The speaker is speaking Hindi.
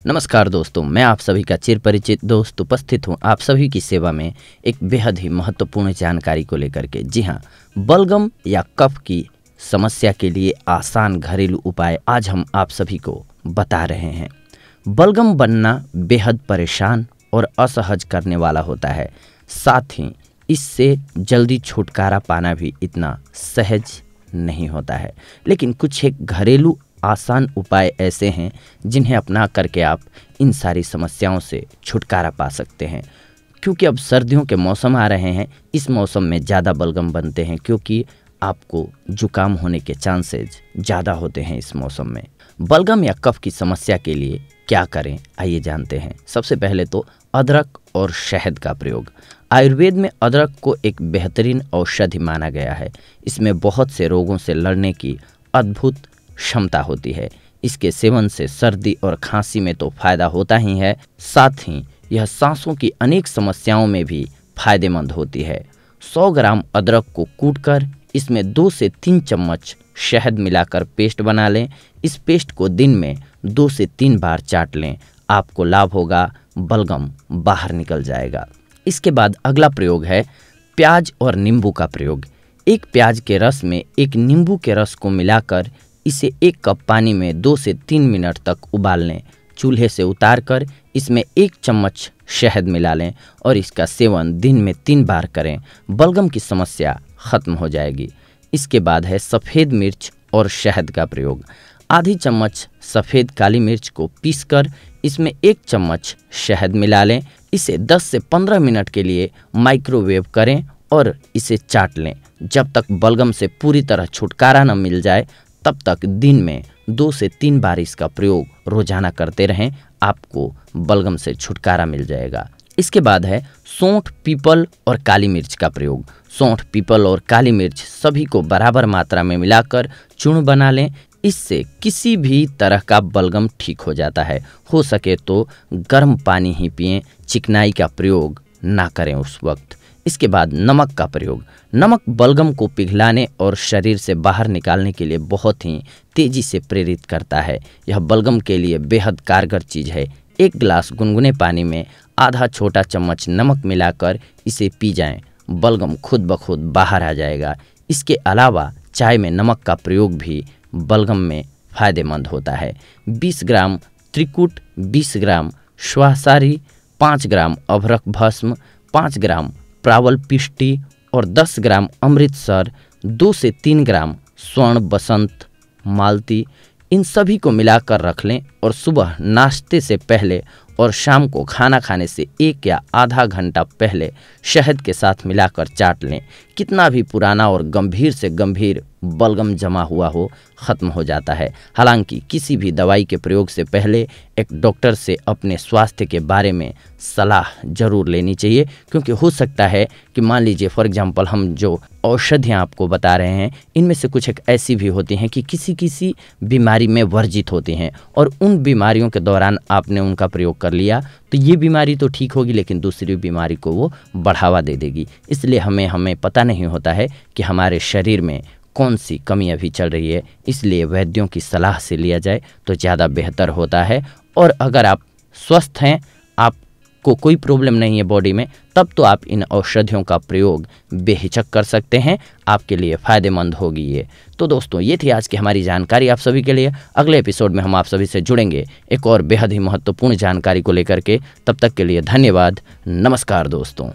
नमस्कार दोस्तों, मैं आप सभी का चिर परिचित दोस्त उपस्थित हूं आप सभी की सेवा में एक बेहद ही महत्वपूर्ण जानकारी को लेकर के। जी हां, बलगम या कफ की समस्या के लिए आसान घरेलू उपाय आज हम आप सभी को बता रहे हैं। बलगम बनना बेहद परेशान और असहज करने वाला होता है, साथ ही इससे जल्दी छुटकारा पाना भी इतना सहज नहीं होता है। लेकिन कुछ एक घरेलू आसान उपाय ऐसे हैं जिन्हें अपना करके आप इन सारी समस्याओं से छुटकारा पा सकते हैं। क्योंकि अब सर्दियों के मौसम आ रहे हैं, इस मौसम में ज़्यादा बलगम बनते हैं क्योंकि आपको जुकाम होने के चांसेस ज़्यादा होते हैं इस मौसम में। बलगम या कफ की समस्या के लिए क्या करें, आइए जानते हैं। सबसे पहले तो अदरक और शहद का प्रयोग। आयुर्वेद में अदरक को एक बेहतरीन औषधि माना गया है। इसमें बहुत से रोगों से लड़ने की अद्भुत क्षमता होती है। इसके सेवन से सर्दी और खांसी में तो फायदा होता ही है, साथ ही यह सांसों की अनेक समस्याओं में भी फायदेमंद होती है। 100 ग्राम अदरक को कूटकर इसमें 2 से 3 चम्मच शहद मिलाकर पेस्ट बना लें। इस पेस्ट को दिन में 2 से 3 बार चाट लें, आपको लाभ होगा, बलगम बाहर निकल जाएगा। इसके बाद अगला प्रयोग है प्याज और नींबू का प्रयोग। एक प्याज के रस में एक नींबू के रस को मिलाकर इसे 1 कप पानी में 2 से 3 मिनट तक उबाल लें। चूल्हे से उतारकर इसमें 1 चम्मच शहद मिला लें और इसका सेवन दिन में 3 बार करें। बलगम की समस्या खत्म हो जाएगी। इसके बाद है सफ़ेद मिर्च और शहद का प्रयोग। आधी चम्मच सफ़ेद काली मिर्च को पीसकर इसमें 1 चम्मच शहद मिला लें। इसे 10 से 15 मिनट के लिए माइक्रोवेव करें और इसे चाट लें। जब तक बलगम से पूरी तरह छुटकारा न मिल जाए तब तक दिन में 2 से 3 बार इसका प्रयोग रोजाना करते रहें, आपको बलगम से छुटकारा मिल जाएगा। इसके बाद है सौंठ, पीपल और काली मिर्च का प्रयोग। सौंठ, पीपल और काली मिर्च सभी को बराबर मात्रा में मिलाकर चूर्ण बना लें। इससे किसी भी तरह का बलगम ठीक हो जाता है। हो सके तो गर्म पानी ही पिएं, चिकनाई का प्रयोग ना करें उस वक्त। इसके बाद नमक का प्रयोग। नमक बलगम को पिघलाने और शरीर से बाहर निकालने के लिए बहुत ही तेजी से प्रेरित करता है। यह बलगम के लिए बेहद कारगर चीज़ है। 1 गिलास गुनगुने पानी में आधा छोटा चम्मच नमक मिलाकर इसे पी जाएं, बलगम खुद ब खुद बाहर आ जाएगा। इसके अलावा चाय में नमक का प्रयोग भी बलगम में फायदेमंद होता है। 20 ग्राम त्रिकुट, 20 ग्राम श्वासारी, 5 ग्राम अभ्रक भस्म, 5 ग्राम प्रावल पिष्टी और 10 ग्राम अमृतसर, 2 से 3 ग्राम स्वर्ण बसंत मालती, इन सभी को मिलाकर रख लें और सुबह नाश्ते से पहले और शाम को खाना खाने से 1 या आधा घंटा पहले शहद के साथ मिलाकर चाट लें। कितना भी पुराना और गंभीर से गंभीर बलगम जमा हुआ हो, ख़त्म हो जाता है। हालांकि किसी भी दवाई के प्रयोग से पहले एक डॉक्टर से अपने स्वास्थ्य के बारे में सलाह जरूर लेनी चाहिए, क्योंकि हो सकता है कि मान लीजिए फॉर एग्जांपल हम जो औषधियाँ आपको बता रहे हैं इनमें से कुछ एक ऐसी भी होती हैं कि किसी बीमारी में वर्जित होती हैं और उन बीमारियों के दौरान आपने उनका प्रयोग कर लिया तो ये बीमारी तो ठीक होगी लेकिन दूसरी बीमारी को वो बढ़ावा दे देगी। इसलिए हमें पता नहीं होता है कि हमारे शरीर में कौन सी कमी अभी चल रही है, इसलिए वैद्यों की सलाह से लिया जाए तो ज़्यादा बेहतर होता है। और अगर आप स्वस्थ हैं, आपको कोई प्रॉब्लम नहीं है बॉडी में, तब तो आप इन औषधियों का प्रयोग बेहिचक कर सकते हैं, आपके लिए फ़ायदेमंद होगी ये। तो दोस्तों, ये थी आज की हमारी जानकारी आप सभी के लिए। अगले एपिसोड में हम आप सभी से जुड़ेंगे एक और बेहद ही महत्वपूर्ण जानकारी को लेकर के। तब तक के लिए धन्यवाद। नमस्कार दोस्तों।